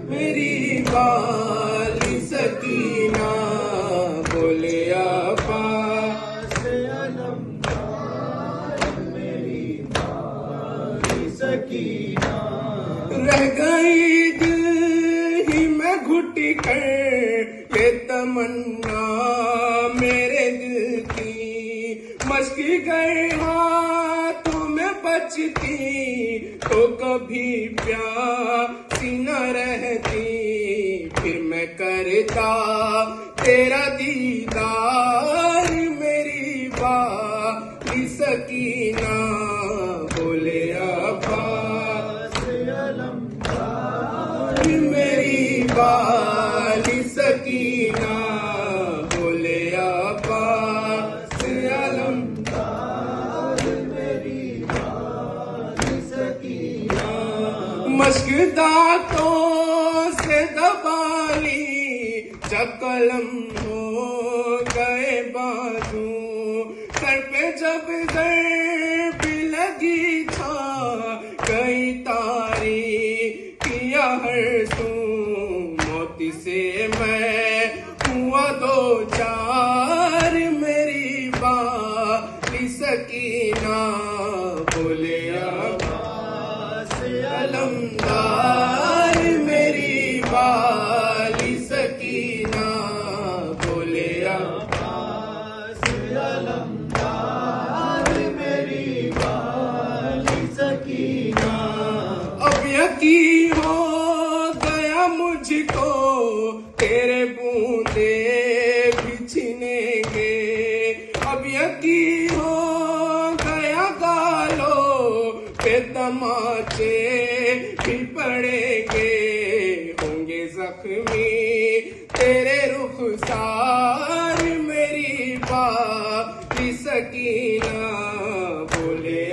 मेरी बाली सकीना बोले आपा से अलमदार मेरी बाली सकीना। रह गई दिल ही में घुट कर ये तमन्ना मेरे दिल की, मश्क गए हाथों में बचती तो कभी प्यासी न रहती। फिर मैं करता तेरा दीदार मेरी बाली सकीना बोले अब्बास अलमदार मेरी बाली सकीना बोले अब्बास अलमदार मेरी बाली सकीना। मश्क दांतों से दबाली जब कलम हो गए बाजू, सर पे जब दर्द लगी था कई तारी किया हर सू। मौत से मैं हुआ दो चार मेरी बाली सकीना बोले अब्बास अलमदार मेरी बाली सकीना बोले अब्बास अलमदार मेरी बाली सकीना। अब यकीन हो गया मुझको तेरे बूंदे बिछनेंगे, अब यकीन हो गया गालों पे तमाचे भी पड़ेंगे। होंगे जख्मी तेरे रुखसार मेरी बाली सकीना बोले